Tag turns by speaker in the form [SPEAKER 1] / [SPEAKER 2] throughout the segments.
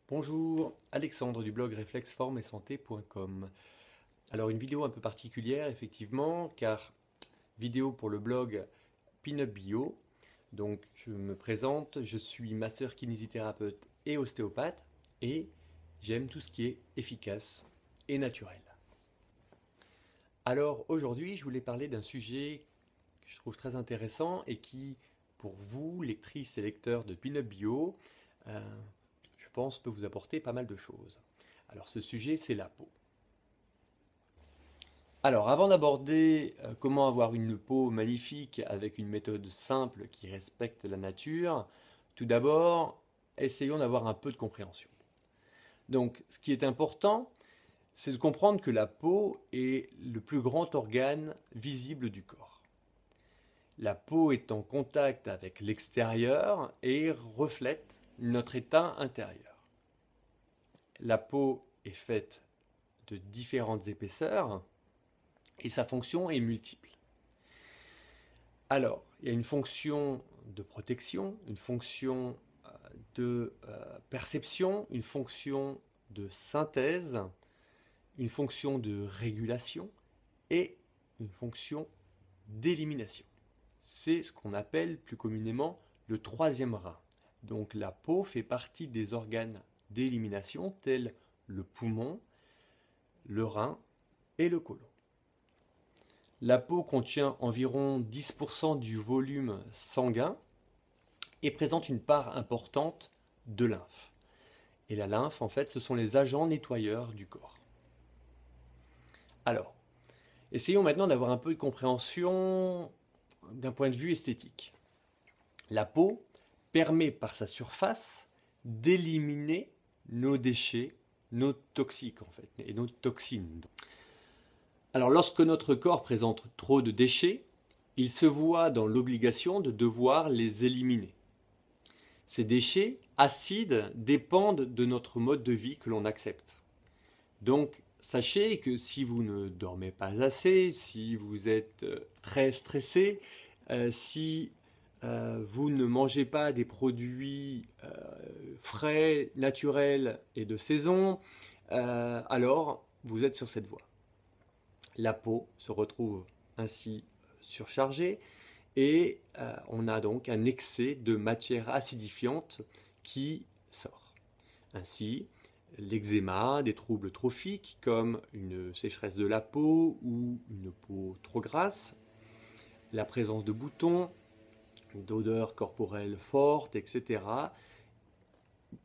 [SPEAKER 1] Bonjour, Alexandre du blog réflexformeetsanté.com. Alors une vidéo un peu particulière effectivement, car vidéo pour le blog Pinup Bio. Donc je me présente, je suis masseur kinésithérapeute et ostéopathe et j'aime tout ce qui est efficace et naturel. Alors aujourd'hui je voulais parler d'un sujet que je trouve très intéressant et qui, pour vous, lectrices et lecteurs de Pinup Bio, je pense peut vous apporter pas mal de choses. Alors ce sujet, c'est la peau. Alors avant d'aborder comment avoir une peau magnifique avec une méthode simple qui respecte la nature, tout d'abord, essayons d'avoir un peu de compréhension. Donc ce qui est important, c'est de comprendre que la peau est le plus grand organe visible du corps. La peau est en contact avec l'extérieur et reflète notre état intérieur. La peau est faite de différentes épaisseurs et sa fonction est multiple. Alors, il y a une fonction de protection, une fonction de perception, une fonction de synthèse, une fonction de régulation et une fonction d'élimination. C'est ce qu'on appelle plus communément le troisième rein. Donc la peau fait partie des organes d'élimination tels le poumon, le rein et le côlon. La peau contient environ 10% du volume sanguin et présente une part importante de lymphe. Et la lymphe, en fait, ce sont les agents nettoyeurs du corps. Alors, essayons maintenant d'avoir un peu de compréhension d'un point de vue esthétique. La peau permet par sa surface d'éliminer nos déchets, nos toxiques en fait, et nos toxines. Alors lorsque notre corps présente trop de déchets, il se voit dans l'obligation de devoir les éliminer. Ces déchets acides dépendent de notre mode de vie que l'on accepte. Donc sachez que si vous ne dormez pas assez, si vous êtes très stressé, si vous ne mangez pas des produits frais, naturels et de saison, alors vous êtes sur cette voie. La peau se retrouve ainsi surchargée et on a donc un excès de matière acidifiante qui sort. Ainsi, l'eczéma, des troubles trophiques comme une sécheresse de la peau ou une peau trop grasse, la présence de boutons, d'odeurs corporelles fortes, etc.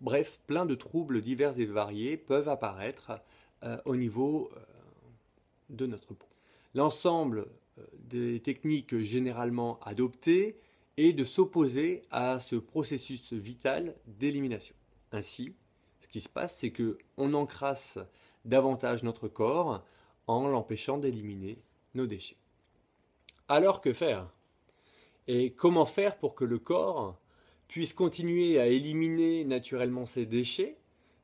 [SPEAKER 1] Bref, plein de troubles divers et variés peuvent apparaître au niveau de notre peau. L'ensemble des techniques généralement adoptées est de s'opposer à ce processus vital d'élimination. Ainsi, ce qui se passe, c'est qu'on encrasse davantage notre corps en l'empêchant d'éliminer nos déchets. Alors que faire ? Et comment faire pour que le corps puisse continuer à éliminer naturellement ses déchets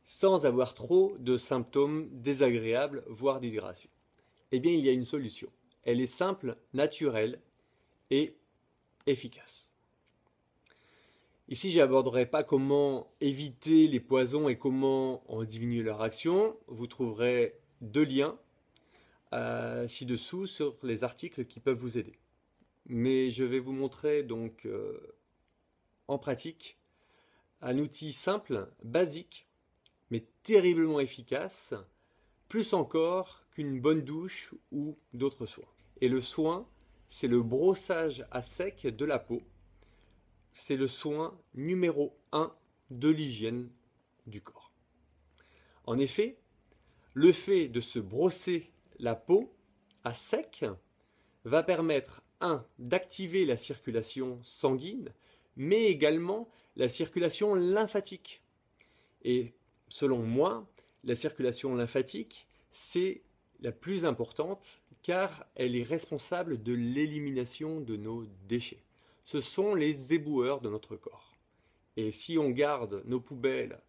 [SPEAKER 1] sans avoir trop de symptômes désagréables, voire disgracieux ? Eh bien, il y a une solution. Elle est simple, naturelle et efficace. Ici, je n'aborderai pas comment éviter les poisons et comment en diminuer leur action. Vous trouverez deux liens ci-dessous sur les articles qui peuvent vous aider. Mais je vais vous montrer donc en pratique un outil simple, basique, mais terriblement efficace, plus encore qu'une bonne douche ou d'autres soins. Et le soin, c'est le brossage à sec de la peau. C'est le soin numéro 1 de l'hygiène du corps. En effet, le fait de se brosser la peau à sec va permettre d'activer la circulation sanguine, mais également la circulation lymphatique. Et selon moi, la circulation lymphatique, c'est la plus importante car elle est responsable de l'élimination de nos déchets. Ce sont les éboueurs de notre corps. Et si on garde nos poubelles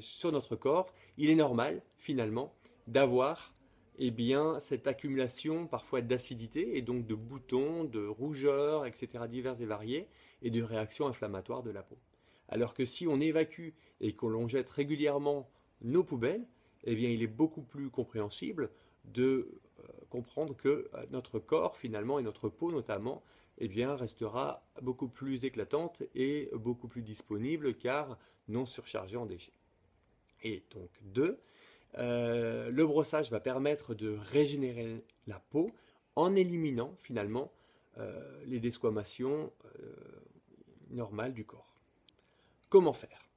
[SPEAKER 1] sur notre corps, il est normal finalement d'avoir cette accumulation parfois d'acidité et donc de boutons, de rougeurs, etc. divers et variés et de réactions inflammatoires de la peau. Alors que si on évacue et qu'on jette régulièrement nos poubelles, eh bien il est beaucoup plus compréhensible de comprendre que notre corps finalement et notre peau notamment eh bien, restera beaucoup plus éclatante et beaucoup plus disponible car non surchargée en déchets. Et donc 2, le brossage va permettre de régénérer la peau en éliminant finalement les desquamations normales du corps. Comment faire?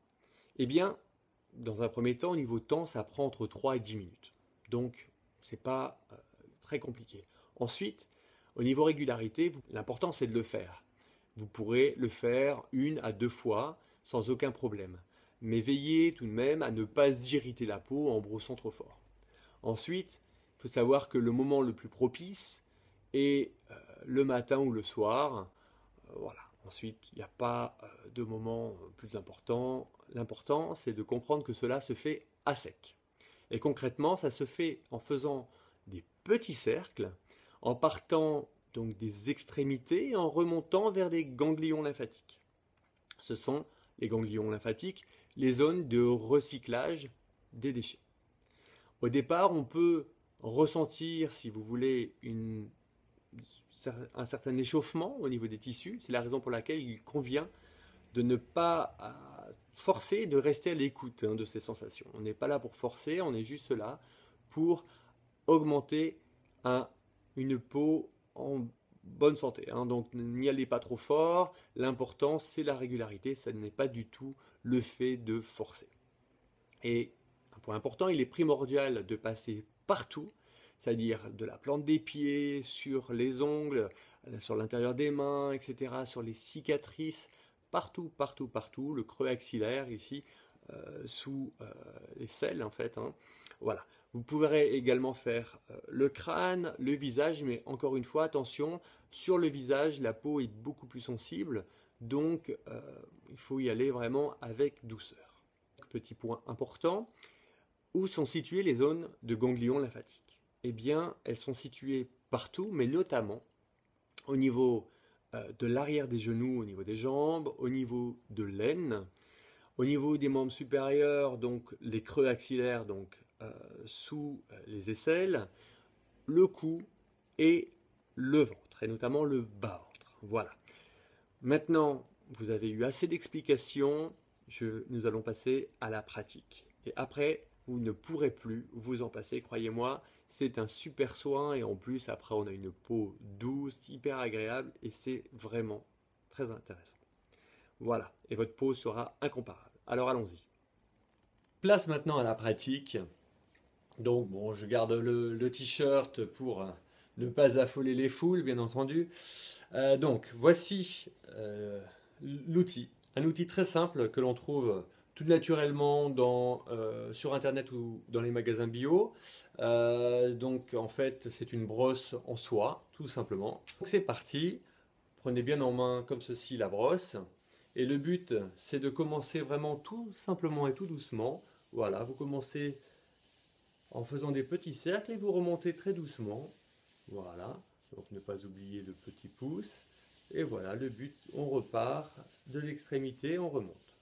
[SPEAKER 1] Eh bien, dans un premier temps, au niveau temps, ça prend entre 3 et 10 minutes. Donc, c'est pas très compliqué. Ensuite, au niveau régularité, l'important c'est de le faire. Vous pourrez le faire 1 à 2 fois sans aucun problème. Mais veillez tout de même à ne pas irriter la peau en brossant trop fort. Ensuite, il faut savoir que le moment le plus propice est le matin ou le soir. Voilà. Ensuite, il n'y a pas de moment plus important. L'important, c'est de comprendre que cela se fait à sec. Et concrètement, ça se fait en faisant des petits cercles, en partant donc des extrémités et en remontant vers des ganglions lymphatiques. Ce sont les ganglions lymphatiques, les zones de recyclage des déchets. Au départ, on peut ressentir, si vous voulez, un certain échauffement au niveau des tissus. C'est la raison pour laquelle il convient de ne pas forcer, de rester à l'écoute de ces sensations. On n'est pas là pour forcer, on est juste là pour augmenter une peau en bonne santé. Donc n'y allez pas trop fort, l'important c'est la régularité, ça n'est pas du tout le fait de forcer. Et un point important, il est primordial de passer partout, c'est-à-dire de la plante des pieds, sur les ongles, sur l'intérieur des mains, etc., sur les cicatrices, partout, partout, partout, le creux axillaire ici, sous les selles en fait. Voilà. Vous pourrez également faire le crâne, le visage, mais encore une fois, attention, sur le visage, la peau est beaucoup plus sensible, donc il faut y aller vraiment avec douceur. Petit point important, où sont situées les zones de ganglions lymphatiques? Eh bien, elles sont situées partout, mais notamment au niveau de l'arrière des genoux, au niveau des jambes, au niveau de l'aine, au niveau des membres supérieurs, donc les creux axillaires, donc sous les aisselles, le cou et le ventre, et notamment le bas-ventre. Voilà. Maintenant, vous avez eu assez d'explications, nous allons passer à la pratique. Et après, vous ne pourrez plus vous en passer, croyez-moi, c'est un super soin et en plus, après, on a une peau douce, hyper agréable et c'est vraiment très intéressant. Voilà, et votre peau sera incomparable. Alors allons-y. Place maintenant à la pratique. Donc bon, je garde le t-shirt pour ne pas affoler les foules, bien entendu. Donc voici l'outil. Un outil très simple que l'on trouve tout naturellement sur internet ou dans les magasins bio. Donc en fait c'est une brosse en soie, tout simplement. Donc c'est parti. Prenez bien en main comme ceci la brosse. Et le but, c'est de commencer vraiment tout simplement et tout doucement. Voilà, vous commencez en faisant des petits cercles et vous remontez très doucement. Voilà, donc ne pas oublier le petit pouce. Et voilà, le but, on repart de l'extrémité, on remonte.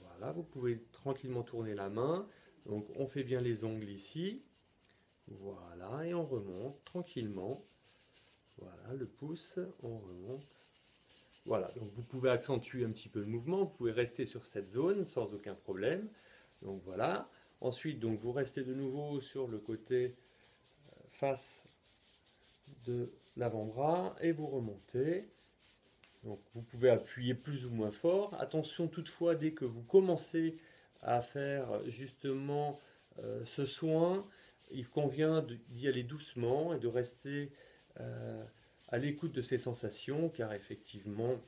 [SPEAKER 1] Voilà, vous pouvez tranquillement tourner la main. Donc on fait bien les ongles ici. Voilà, et on remonte tranquillement. Voilà, le pouce, on remonte. Voilà, donc vous pouvez accentuer un petit peu le mouvement, vous pouvez rester sur cette zone sans aucun problème. Donc voilà. Ensuite, donc, vous restez de nouveau sur le côté face de l'avant-bras et vous remontez. Donc vous pouvez appuyer plus ou moins fort. Attention toutefois, dès que vous commencez à faire justement ce soin, il convient d'y aller doucement et de rester à l'écoute de ces sensations, car effectivement,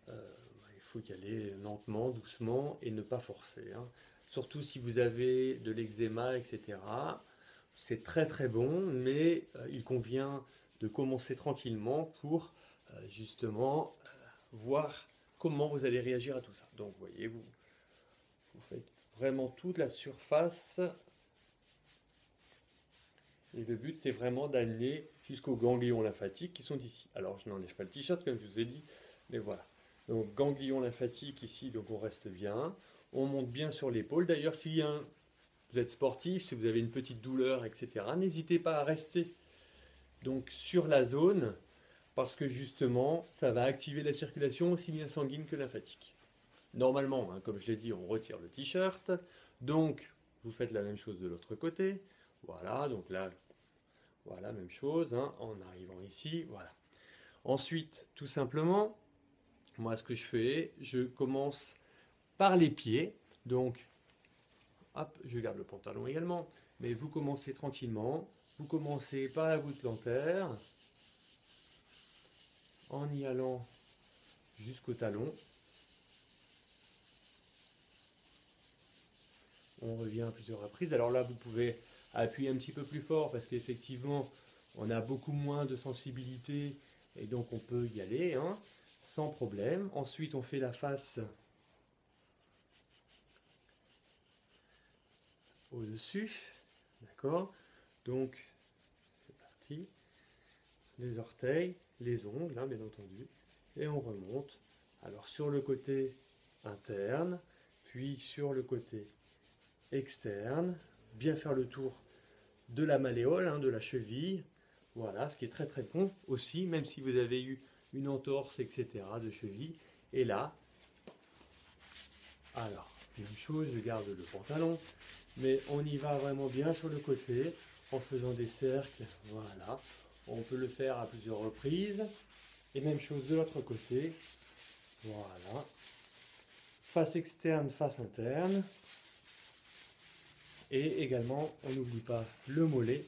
[SPEAKER 1] il faut y aller lentement, doucement et ne pas forcer. Surtout si vous avez de l'eczéma, etc. C'est très très bon, mais il convient de commencer tranquillement pour justement voir comment vous allez réagir à tout ça. Donc vous voyez, vous faites vraiment toute la surface. Et le but, c'est vraiment d'amener jusqu'aux ganglions lymphatiques qui sont ici. Alors, je n'enlève pas le t-shirt, comme je vous ai dit, mais voilà. Donc, ganglions lymphatiques ici, donc on reste bien. On monte bien sur l'épaule. D'ailleurs, si vous êtes sportif, si vous avez une petite douleur, etc., n'hésitez pas à rester donc sur la zone, parce que justement, ça va activer la circulation aussi bien sanguine que lymphatique. Normalement, hein, comme je l'ai dit, on retire le t-shirt. Donc, vous faites la même chose de l'autre côté. Voilà, donc là, voilà, même chose, hein, en arrivant ici, voilà. Ensuite, tout simplement, moi, ce que je fais, je commence par les pieds. Donc, hop, je garde le pantalon également. Mais vous commencez tranquillement. Vous commencez par la voûte plantaire, en y allant jusqu'au talon. On revient à plusieurs reprises. Alors là, vous pouvez appuyer un petit peu plus fort parce qu'effectivement, on a beaucoup moins de sensibilité et donc on peut y aller, hein, sans problème. Ensuite, on fait la face au-dessus. D'accord? Donc, c'est parti. Les orteils, les ongles, hein, bien entendu. Et on remonte. Alors, sur le côté interne, puis sur le côté externe. Bien faire le tour de la malléole, hein, de la cheville. Voilà, ce qui est très très bon aussi, même si vous avez eu une entorse, etc. de cheville. Et là, alors, même chose, je garde le pantalon, mais on y va vraiment bien sur le côté, en faisant des cercles, voilà. On peut le faire à plusieurs reprises. Et même chose de l'autre côté, voilà. Face externe, face interne. Et également, on n'oublie pas le mollet.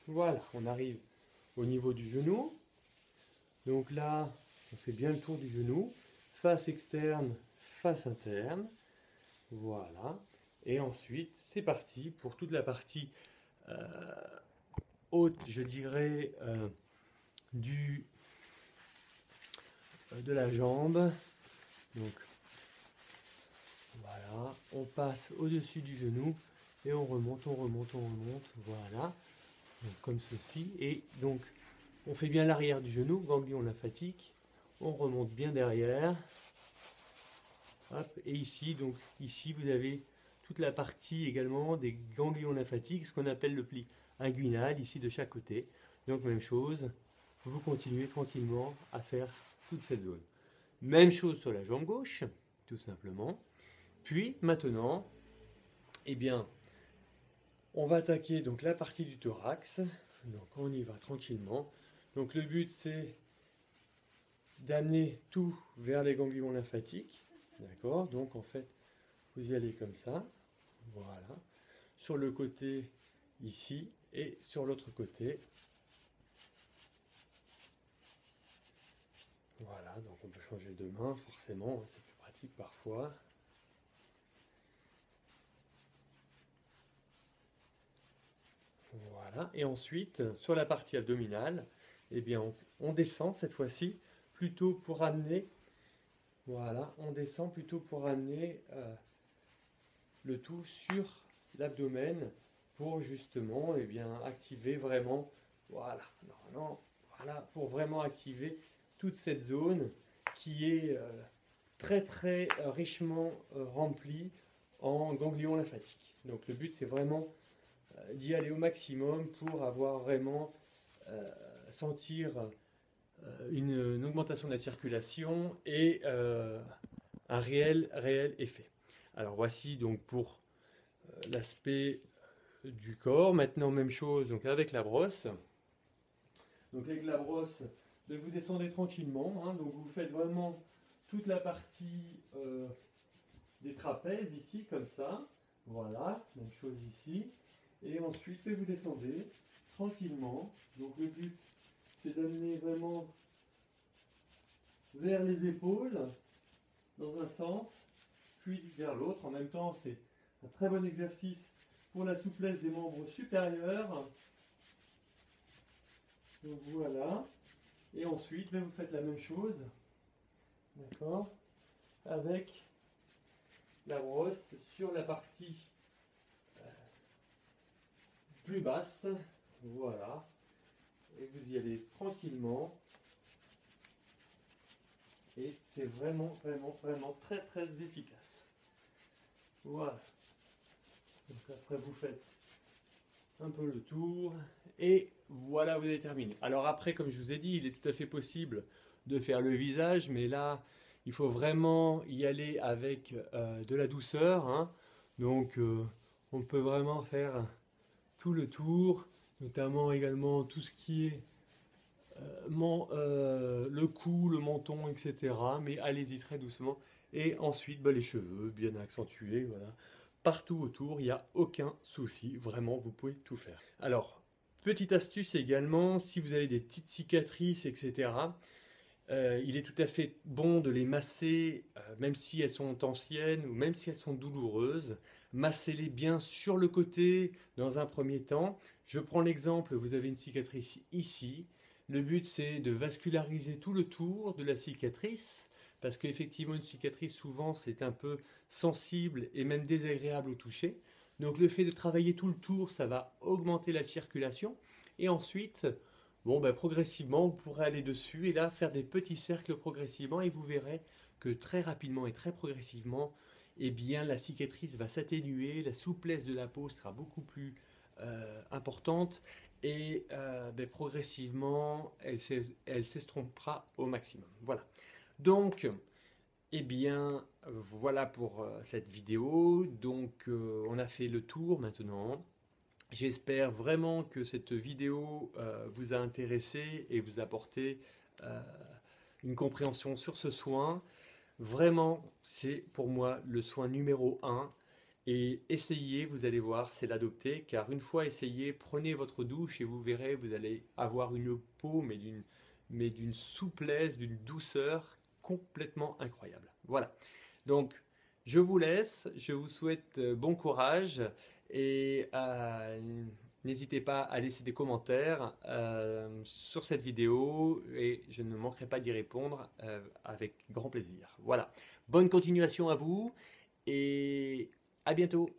[SPEAKER 1] Voilà, on arrive au niveau du genou. Donc là, on fait bien le tour du genou. Face externe, face interne. Voilà. Et ensuite, c'est parti pour toute la partie haute, je dirais, de la jambe. Donc, voilà. On passe au-dessus du genou et on remonte, on remonte, on remonte. Voilà. Donc, comme ceci. Et donc, on fait bien l'arrière du genou, ganglion lymphatique. On remonte bien derrière. Hop, et ici, donc ici, vous avez toute la partie également des ganglions lymphatiques, ce qu'on appelle le pli inguinal, ici de chaque côté. Donc même chose, vous continuez tranquillement à faire toute cette zone. Même chose sur la jambe gauche, tout simplement. Puis maintenant, eh bien, on va attaquer donc la partie du thorax. Donc on y va tranquillement. Donc le but c'est d'amener tout vers les ganglions lymphatiques. D'accord? Donc en fait, vous y allez comme ça. Voilà. Sur le côté ici et sur l'autre côté. Voilà, donc on peut changer de main forcément, c'est plus pratique parfois. Voilà, et ensuite, sur la partie abdominale, eh bien, on descend cette fois-ci plutôt pour amener, voilà, on descend plutôt pour amener le tout sur l'abdomen pour justement, eh bien, activer vraiment, voilà, non, voilà, pour vraiment activer toute cette zone qui est très très richement remplie en ganglions lymphatiques. Donc le but c'est vraiment d'y aller au maximum pour avoir vraiment sentir une augmentation de la circulation et un réel effet. Alors voici donc pour l'aspect du corps. Maintenant même chose donc avec la brosse. Donc avec la brosse, vous descendez tranquillement. Hein, donc vous faites vraiment toute la partie des trapèzes ici comme ça. Voilà, même chose ici. Et ensuite, vous descendez tranquillement. Donc le but, c'est d'amener vraiment vers les épaules, dans un sens, puis vers l'autre. En même temps, c'est un très bon exercice pour la souplesse des membres supérieurs. Donc voilà. Et ensuite, vous faites la même chose. D'accord? Avec la brosse sur la partie plus basse. Voilà. Et vous y allez tranquillement. Et c'est vraiment très efficace. Voilà. Donc après vous faites un peu le tour et voilà, vous avez terminé. Alors après, comme je vous ai dit, il est tout à fait possible de faire le visage, mais là, il faut vraiment y aller avec de la douceur, hein. Donc on peut vraiment faire tout le tour, notamment également tout ce qui est le cou, le menton, etc. Mais allez-y très doucement. Et ensuite, bah, les cheveux bien accentués, voilà. Partout autour, il n'y a aucun souci. Vraiment, vous pouvez tout faire. Alors, petite astuce également, si vous avez des petites cicatrices, etc., il est tout à fait bon de les masser, même si elles sont anciennes ou même si elles sont douloureuses. Massez-les bien sur le côté dans un premier temps. Je prends l'exemple, vous avez une cicatrice ici. Le but, c'est de vasculariser tout le tour de la cicatrice, parce qu'effectivement, une cicatrice, souvent, c'est un peu sensible et même désagréable au toucher. Donc le fait de travailler tout le tour, ça va augmenter la circulation. Et ensuite, bon, ben, progressivement, vous pourrez aller dessus et là faire des petits cercles progressivement et vous verrez que très rapidement et très progressivement, eh bien, la cicatrice va s'atténuer, la souplesse de la peau sera beaucoup plus importante et ben, progressivement, elle s'estompera au maximum. Voilà. Donc, eh bien, voilà pour cette vidéo. Donc, on a fait le tour maintenant. J'espère vraiment que cette vidéo vous a intéressé et vous a apporté euh, une compréhension sur ce soin. Vraiment, c'est pour moi le soin numéro 1. Et essayez, vous allez voir, c'est l'adopter. Car une fois essayé, prenez votre douche et vous verrez, vous allez avoir une peau, mais d'une souplesse, d'une douceur complètement incroyable. Voilà. Donc, je vous laisse, je vous souhaite bon courage et n'hésitez pas à laisser des commentaires sur cette vidéo et je ne manquerai pas d'y répondre avec grand plaisir. Voilà, bonne continuation à vous et à bientôt.